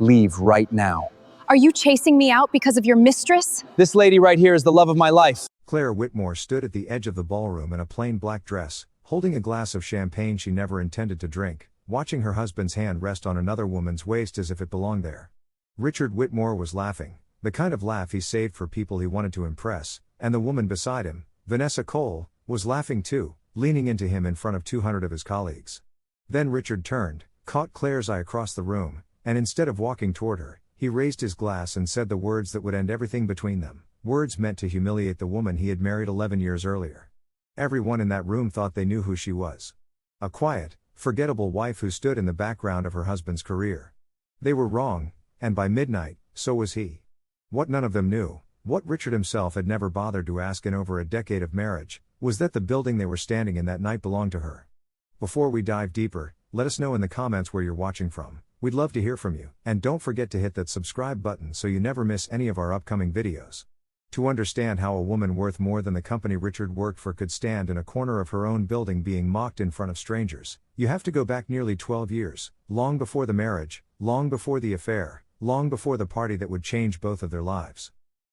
Leave right now. Are you chasing me out because of your mistress? This lady right here is the love of my life. Claire Whitmore stood at the edge of the ballroom in a plain black dress, holding a glass of champagne she never intended to drink, watching her husband's hand rest on another woman's waist as if it belonged there. Richard Whitmore was laughing, the kind of laugh he saved for people he wanted to impress, and the woman beside him, Vanessa Cole, was laughing too, leaning into him in front of 200 of his colleagues. Then Richard turned, caught Claire's eye across the room, and instead of walking toward her, he raised his glass and said the words that would end everything between them, words meant to humiliate the woman he had married 11 years earlier. Everyone in that room thought they knew who she was. A quiet, forgettable wife who stood in the background of her husband's career. They were wrong, and by midnight, so was he. What none of them knew, what Richard himself had never bothered to ask in over a decade of marriage, was that the building they were standing in that night belonged to her. Before we dive deeper, let us know in the comments where you're watching from. We'd love to hear from you, and don't forget to hit that subscribe button so you never miss any of our upcoming videos. To understand how a woman worth more than the company Richard worked for could stand in a corner of her own building being mocked in front of strangers, you have to go back nearly 12 years, long before the marriage, long before the affair, long before the party that would change both of their lives.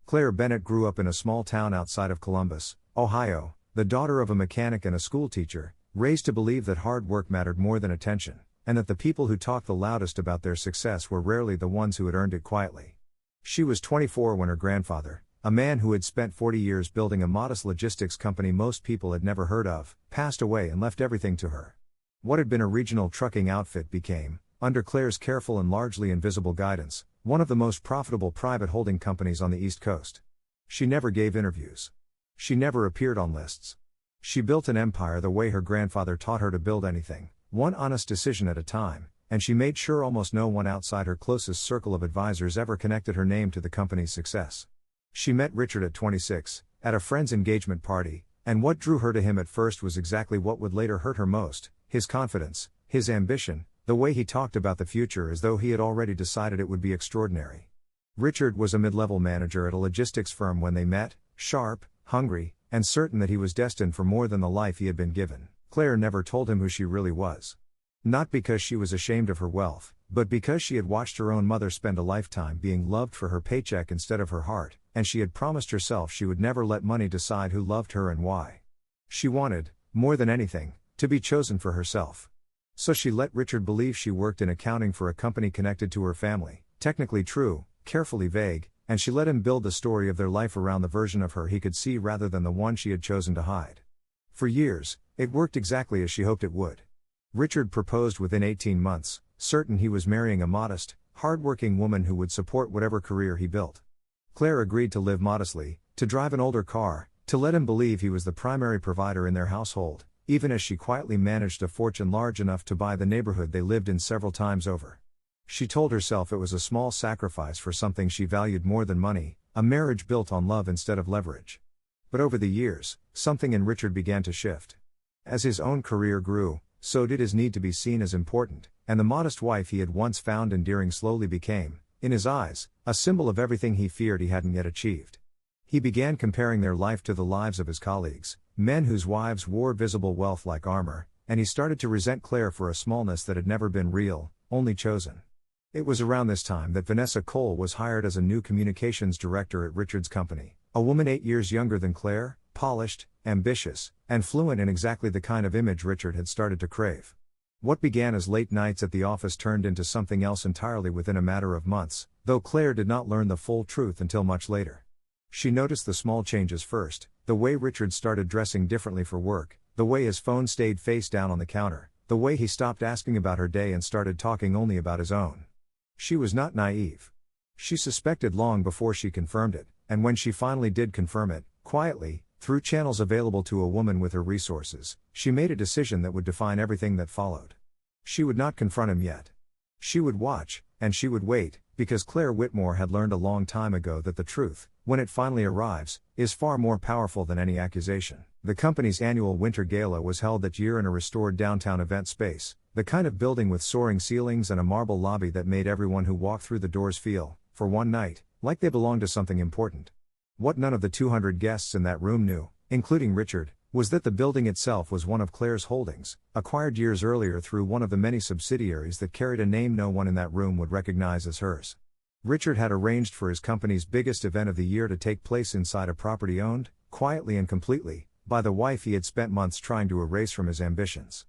Claire Bennett grew up in a small town outside of Columbus, Ohio, the daughter of a mechanic and a schoolteacher, raised to believe that hard work mattered more than attention, and that the people who talked the loudest about their success were rarely the ones who had earned it quietly. She was 24 when her grandfather, a man who had spent 40 years building a modest logistics company most people had never heard of, passed away and left everything to her. What had been a regional trucking outfit became, under Claire's careful and largely invisible guidance, one of the most profitable private holding companies on the East Coast. She never gave interviews. She never appeared on lists. She built an empire the way her grandfather taught her to build anything, one honest decision at a time, and she made sure almost no one outside her closest circle of advisors ever connected her name to the company's success. She met Richard at 26, at a friend's engagement party, and what drew her to him at first was exactly what would later hurt her most: his confidence, his ambition, the way he talked about the future as though he had already decided it would be extraordinary. Richard was a mid-level manager at a logistics firm when they met, sharp, hungry, and certain that he was destined for more than the life he had been given. Claire never told him who she really was. Not because she was ashamed of her wealth, but because she had watched her own mother spend a lifetime being loved for her paycheck instead of her heart, and she had promised herself she would never let money decide who loved her and why. She wanted, more than anything, to be chosen for herself. So she let Richard believe she worked in accounting for a company connected to her family, technically true, carefully vague, and she let him build the story of their life around the version of her he could see rather than the one she had chosen to hide. For years, it worked exactly as she hoped it would. Richard proposed within 18 months, certain he was marrying a modest, hard-working woman who would support whatever career he built. Claire agreed to live modestly, to drive an older car, to let him believe he was the primary provider in their household, even as she quietly managed a fortune large enough to buy the neighborhood they lived in several times over. She told herself it was a small sacrifice for something she valued more than money, a marriage built on love instead of leverage. But over the years, something in Richard began to shift. As his own career grew, so did his need to be seen as important, and the modest wife he had once found endearing slowly became, in his eyes, a symbol of everything he feared he hadn't yet achieved. He began comparing their life to the lives of his colleagues, men whose wives wore visible wealth like armor, and he started to resent Claire for a smallness that had never been real, only chosen. It was around this time that Vanessa Cole was hired as a new communications director at Richard's company, a woman 8 years younger than Claire, polished, ambitious, and fluent in exactly the kind of image Richard had started to crave. What began as late nights at the office turned into something else entirely within a matter of months, though Claire did not learn the full truth until much later. She noticed the small changes first, the way Richard started dressing differently for work, the way his phone stayed face down on the counter, the way he stopped asking about her day and started talking only about his own. She was not naive. She suspected long before she confirmed it, and when she finally did confirm it, quietly, through channels available to a woman with her resources, she made a decision that would define everything that followed. She would not confront him yet. She would watch, and she would wait, because Claire Whitmore had learned a long time ago that the truth, when it finally arrives, is far more powerful than any accusation. The company's annual winter gala was held that year in a restored downtown event space, the kind of building with soaring ceilings and a marble lobby that made everyone who walked through the doors feel, for one night, like they belonged to something important. What none of the 200 guests in that room knew, including Richard, was that the building itself was one of Claire's holdings, acquired years earlier through one of the many subsidiaries that carried a name no one in that room would recognize as hers. Richard had arranged for his company's biggest event of the year to take place inside a property owned, quietly and completely, by the wife he had spent months trying to erase from his ambitions.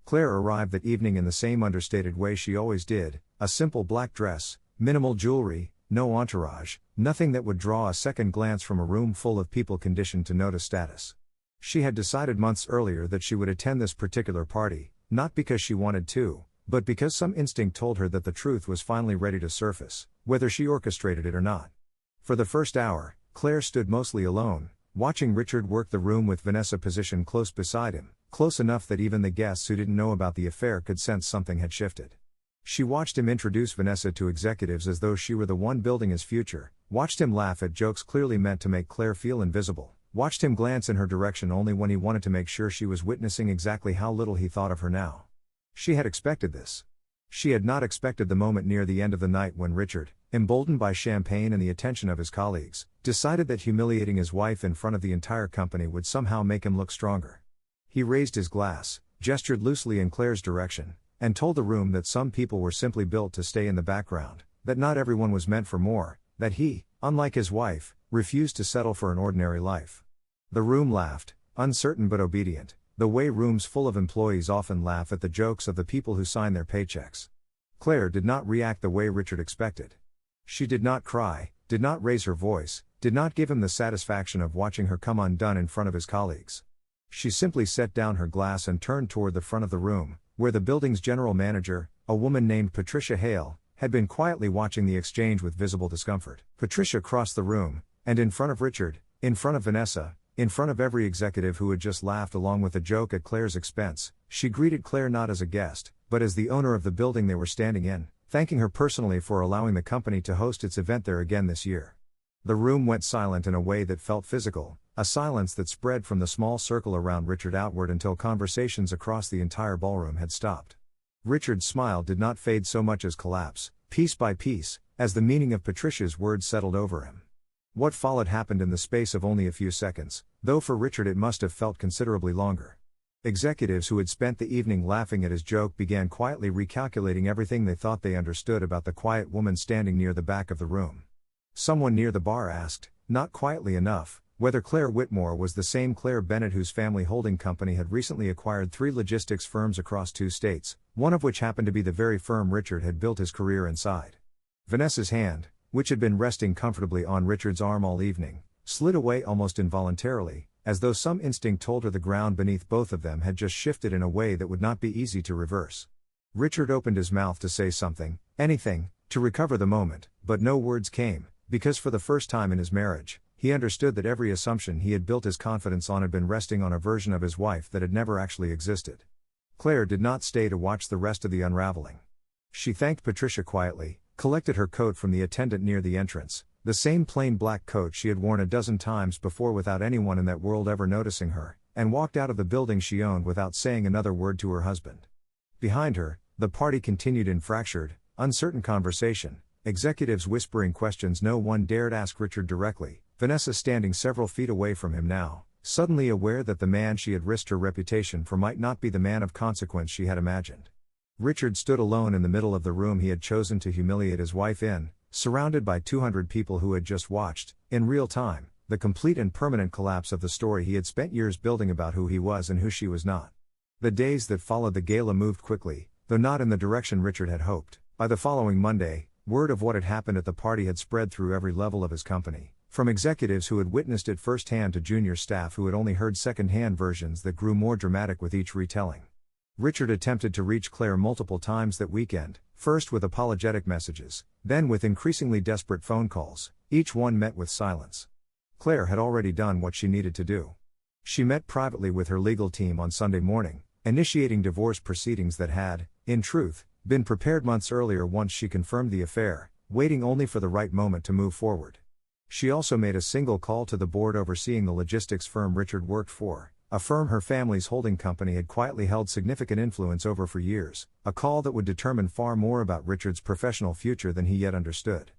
Claire arrived that evening in the same understated way she always did, a simple black dress, minimal jewelry, no entourage, nothing that would draw a second glance from a room full of people conditioned to notice status. She had decided months earlier that she would attend this particular party, not because she wanted to, but because some instinct told her that the truth was finally ready to surface, whether she orchestrated it or not. For the first hour, Claire stood mostly alone, watching Richard work the room with Vanessa positioned close beside him, close enough that even the guests who didn't know about the affair could sense something had shifted. She watched him introduce Vanessa to executives as though she were the one building his future, watched him laugh at jokes clearly meant to make Claire feel invisible, watched him glance in her direction only when he wanted to make sure she was witnessing exactly how little he thought of her now. She had expected this. She had not expected the moment near the end of the night when Richard, emboldened by champagne and the attention of his colleagues, decided that humiliating his wife in front of the entire company would somehow make him look stronger. He raised his glass, gestured loosely in Claire's direction, and told the room that some people were simply built to stay in the background, that not everyone was meant for more, that he, unlike his wife, refused to settle for an ordinary life. The room laughed, uncertain but obedient, the way rooms full of employees often laugh at the jokes of the people who sign their paychecks. Claire did not react the way Richard expected. She did not cry, did not raise her voice, did not give him the satisfaction of watching her come undone in front of his colleagues. She simply set down her glass and turned toward the front of the room, where the building's general manager, a woman named Patricia Hale, had been quietly watching the exchange with visible discomfort. Patricia crossed the room, and in front of Richard, in front of Vanessa, in front of every executive who had just laughed along with a joke at Claire's expense, she greeted Claire not as a guest, but as the owner of the building they were standing in, thanking her personally for allowing the company to host its event there again this year. The room went silent in a way that felt physical, a silence that spread from the small circle around Richard outward until conversations across the entire ballroom had stopped. Richard's smile did not fade so much as collapse, piece by piece, as the meaning of Patricia's words settled over him. What followed happened in the space of only a few seconds, though for Richard it must have felt considerably longer. Executives who had spent the evening laughing at his joke began quietly recalculating everything they thought they understood about the quiet woman standing near the back of the room. Someone near the bar asked, not quietly enough, whether Claire Whitmore was the same Claire Bennett whose family holding company had recently acquired 3 logistics firms across 2 states, one of which happened to be the very firm Richard had built his career inside. Vanessa's hand, which had been resting comfortably on Richard's arm all evening, slid away almost involuntarily, as though some instinct told her the ground beneath both of them had just shifted in a way that would not be easy to reverse. Richard opened his mouth to say something, anything, to recover the moment, but no words came, because for the first time in his marriage, he understood that every assumption he had built his confidence on had been resting on a version of his wife that had never actually existed. Claire did not stay to watch the rest of the unraveling. She thanked Patricia quietly, collected her coat from the attendant near the entrance, the same plain black coat she had worn a dozen times before without anyone in that world ever noticing her, and walked out of the building she owned without saying another word to her husband. Behind her, the party continued in fractured, uncertain conversation, executives whispering questions no one dared ask Richard directly, Vanessa standing several feet away from him now, suddenly aware that the man she had risked her reputation for might not be the man of consequence she had imagined. Richard stood alone in the middle of the room he had chosen to humiliate his wife in, surrounded by 200 people who had just watched, in real time, the complete and permanent collapse of the story he had spent years building about who he was and who she was not. The days that followed the gala moved quickly, though not in the direction Richard had hoped. By the following Monday, word of what had happened at the party had spread through every level of his company, from executives who had witnessed it firsthand to junior staff who had only heard second-hand versions that grew more dramatic with each retelling. Richard attempted to reach Claire multiple times that weekend, first with apologetic messages, then with increasingly desperate phone calls, each one met with silence. Claire had already done what she needed to do. She met privately with her legal team on Sunday morning, initiating divorce proceedings that had, in truth, been prepared months earlier once she confirmed the affair, waiting only for the right moment to move forward. She also made a single call to the board overseeing the logistics firm Richard worked for, a firm her family's holding company had quietly held significant influence over for years, a call that would determine far more about Richard's professional future than he yet understood.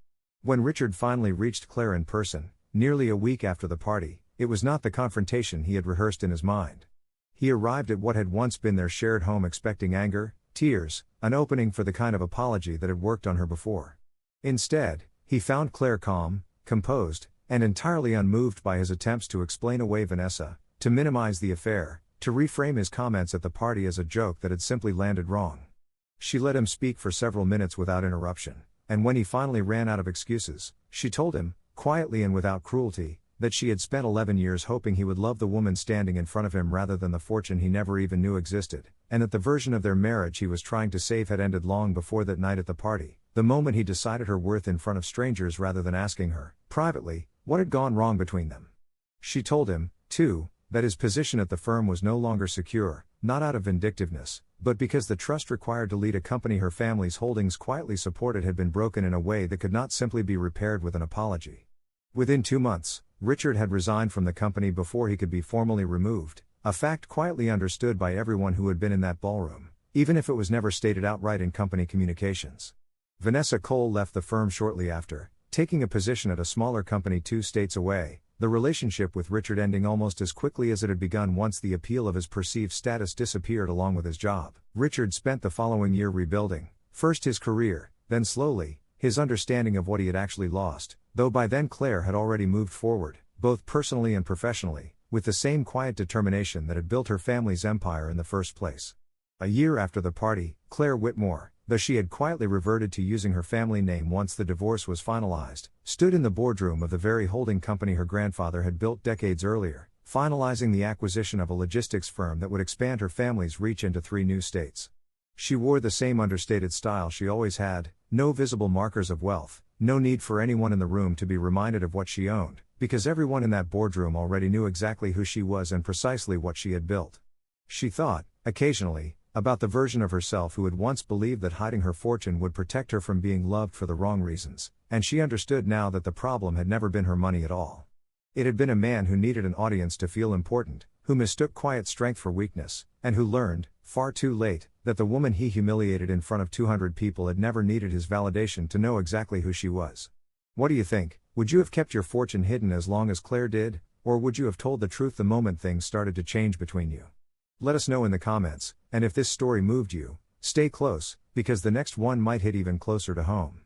When Richard finally reached Claire in person, nearly a week after the party, It was not the confrontation he had rehearsed in his mind. He arrived at what had once been their shared home expecting anger, tears, an opening for the kind of apology that had worked on her before. Instead, he found Claire calm, composed, and entirely unmoved by his attempts to explain away Vanessa, to minimize the affair, to reframe his comments at the party as a joke that had simply landed wrong. She let him speak for several minutes without interruption, and when he finally ran out of excuses, she told him, quietly and without cruelty, that she had spent 11 years hoping he would love the woman standing in front of him rather than the fortune he never even knew existed, and that the version of their marriage he was trying to save had ended long before that night at the party, the moment he decided her worth in front of strangers rather than asking her, privately, what had gone wrong between them. She told him, too, that his position at the firm was no longer secure, not out of vindictiveness, but because the trust required to lead a company her family's holdings quietly supported had been broken in a way that could not simply be repaired with an apology. Within 2 months, Richard had resigned from the company before he could be formally removed, a fact quietly understood by everyone who had been in that ballroom, even if it was never stated outright in company communications. Vanessa Cole left the firm shortly after, taking a position at a smaller company 2 states away, the relationship with Richard ending almost as quickly as it had begun once the appeal of his perceived status disappeared along with his job. Richard spent the following year rebuilding, first his career, then slowly, his understanding of what he had actually lost, though by then Claire had already moved forward, both personally and professionally, with the same quiet determination that had built her family's empire in the first place. A year after the party, Claire Whitmore, though she had quietly reverted to using her family name once the divorce was finalized, stood in the boardroom of the very holding company her grandfather had built decades earlier, finalizing the acquisition of a logistics firm that would expand her family's reach into 3 new states. She wore the same understated style she always had, no visible markers of wealth, no need for anyone in the room to be reminded of what she owned, because everyone in that boardroom already knew exactly who she was and precisely what she had built. She thought, occasionally, about the version of herself who had once believed that hiding her fortune would protect her from being loved for the wrong reasons, and she understood now that the problem had never been her money at all. It had been a man who needed an audience to feel important, who mistook quiet strength for weakness, and who learned, far too late, that the woman he humiliated in front of 200 people had never needed his validation to know exactly who she was. What do you think? Would you have kept your fortune hidden as long as Claire did, or would you have told the truth the moment things started to change between you? Let us know in the comments, and if this story moved you, stay close, because the next one might hit even closer to home.